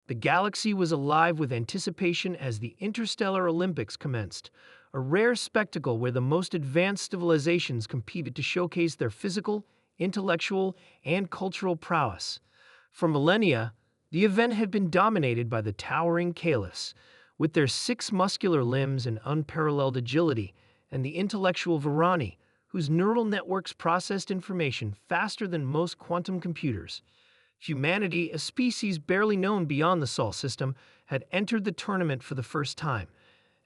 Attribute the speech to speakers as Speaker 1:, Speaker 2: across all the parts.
Speaker 1: The galaxy was alive with anticipation as the Interstellar Olympics commenced, a rare spectacle where the most advanced civilizations competed to showcase their physical, intellectual, and cultural prowess. For millennia, the event had been dominated by the towering caliphs, with their 6 muscular limbs and unparalleled agility, and the intellectual Varani, whose neural networks processed information faster than most quantum computers. Humanity, a species barely known beyond the Sol system, had entered the tournament for the first time,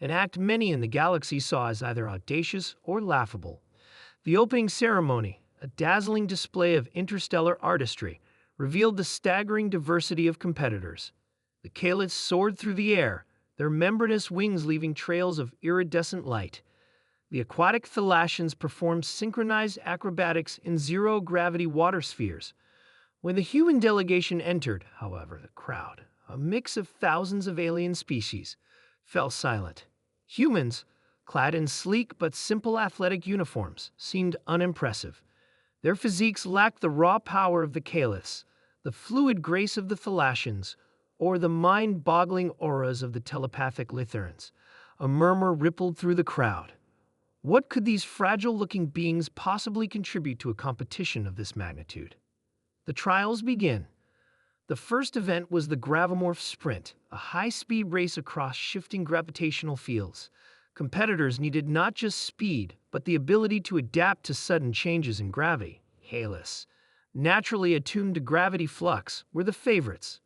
Speaker 1: an act many in the galaxy saw as either audacious or laughable. The opening ceremony, a dazzling display of interstellar artistry, revealed the staggering diversity of competitors. The caliphs soared through the air, their membranous wings leaving trails of iridescent light. The aquatic Thalassians performed synchronized acrobatics in zero-gravity water spheres. When the human delegation entered, however, the crowd, a mix of thousands of alien species, fell silent. Humans, clad in sleek but simple athletic uniforms, seemed unimpressive. Their physiques lacked the raw power of the caliphs, the fluid grace of the Thalassians, or the mind-boggling auras of the telepathic Litherans. A murmur rippled through the crowd. What could these fragile-looking beings possibly contribute to a competition of this magnitude? The trials begin. The first event was the Gravomorph Sprint, a high-speed race across shifting gravitational fields. Competitors needed not just speed, but the ability to adapt to sudden changes in gravity. Halos, naturally attuned to gravity flux, were the favorites.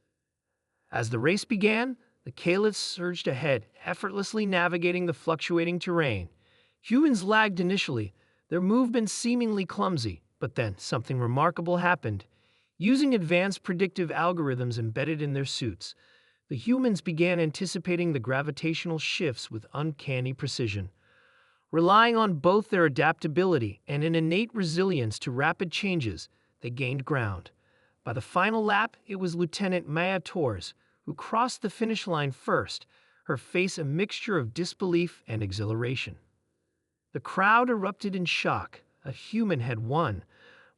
Speaker 1: As the race began, the caliphs surged ahead, effortlessly navigating the fluctuating terrain. Humans lagged initially, their movements seemingly clumsy, but then something remarkable happened. Using advanced predictive algorithms embedded in their suits, the humans began anticipating the gravitational shifts with uncanny precision. Relying on both their adaptability and an innate resilience to rapid changes, they gained ground. By the final lap, it was Lieutenant Maya Torres who crossed the finish line first, her face a mixture of disbelief and exhilaration. The crowd erupted in shock. A human had won.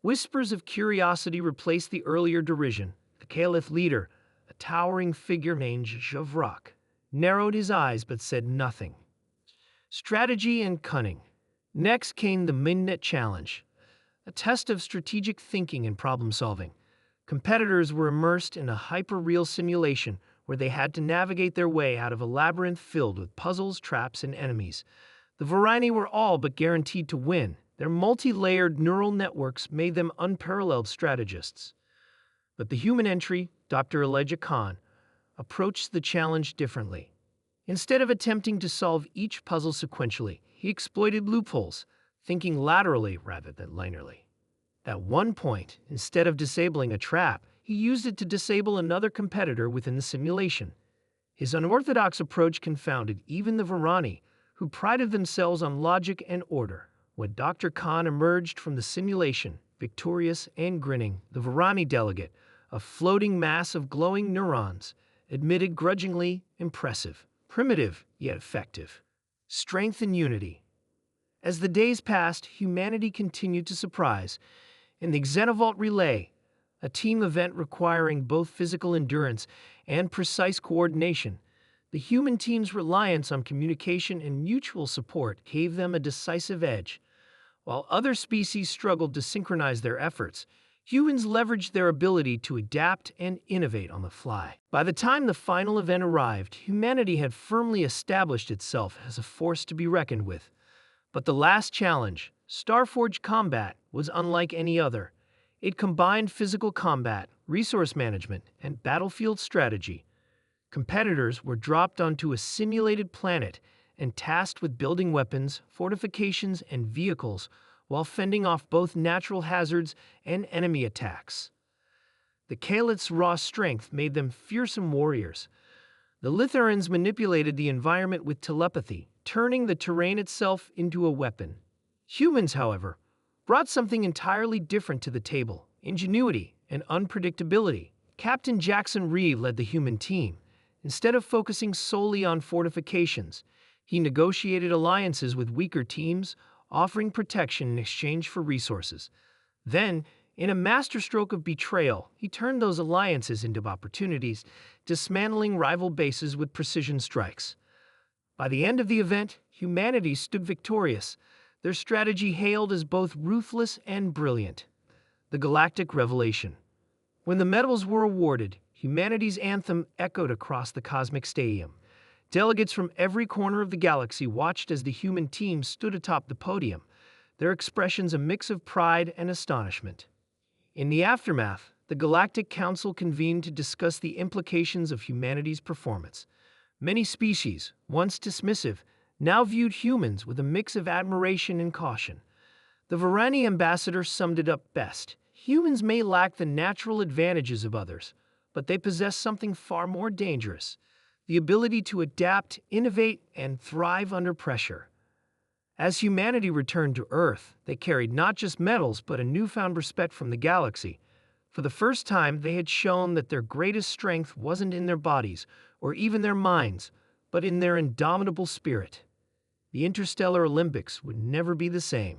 Speaker 1: Whispers of curiosity replaced the earlier derision. The caliph leader, a towering figure named Javrak, narrowed his eyes but said nothing. Strategy and cunning. Next came the Midnet Challenge, a test of strategic thinking and problem-solving. Competitors were immersed in a hyper-real simulation where they had to navigate their way out of a labyrinth filled with puzzles, traps, and enemies. The Varani were all but guaranteed to win. Their multi-layered neural networks made them unparalleled strategists. But the human entry, Dr. Elijah Khan, approached the challenge differently. Instead of attempting to solve each puzzle sequentially, he exploited loopholes, thinking laterally rather than linearly. At one point, instead of disabling a trap, he used it to disable another competitor within the simulation. His unorthodox approach confounded even the Varani, who prided themselves on logic and order. When Dr. Khan emerged from the simulation, victorious and grinning, the Varani delegate, a floating mass of glowing neurons, admitted grudgingly, impressive, primitive, yet effective. Strength and unity. As the days passed, humanity continued to surprise. In the Xenovault Relay, a team event requiring both physical endurance and precise coordination, the human team's reliance on communication and mutual support gave them a decisive edge. While other species struggled to synchronize their efforts, humans leveraged their ability to adapt and innovate on the fly. By the time the final event arrived, humanity had firmly established itself as a force to be reckoned with. But the last challenge, Starforge Combat, was unlike any other. It combined physical combat, resource management, and battlefield strategy. Competitors were dropped onto a simulated planet and tasked with building weapons, fortifications, and vehicles while fending off both natural hazards and enemy attacks. The Caliph's raw strength made them fearsome warriors. The Litherans manipulated the environment with telepathy, turning the terrain itself into a weapon. Humans, however, brought something entirely different to the table: ingenuity and unpredictability. Captain Jackson Reeve led the human team. Instead of focusing solely on fortifications, he negotiated alliances with weaker teams, offering protection in exchange for resources. Then, In a masterstroke of betrayal, he turned those alliances into opportunities, dismantling rival bases with precision strikes. By the end of the event, humanity stood victorious, their strategy hailed as both ruthless and brilliant. The Galactic Revelation. When the medals were awarded, humanity's anthem echoed across the cosmic stadium. Delegates from every corner of the galaxy watched as the human team stood atop the podium, their expressions a mix of pride and astonishment. In the aftermath, the Galactic Council convened to discuss the implications of humanity's performance. Many species, once dismissive, now viewed humans with a mix of admiration and caution. The Varani ambassador summed it up best. Humans may lack the natural advantages of others, but they possess something far more dangerous: the ability to adapt, innovate, and thrive under pressure. As humanity returned to Earth, they carried not just medals but a newfound respect from the galaxy. For the first time, they had shown that their greatest strength wasn't in their bodies or even their minds, but in their indomitable spirit. The Interstellar Olympics would never be the same.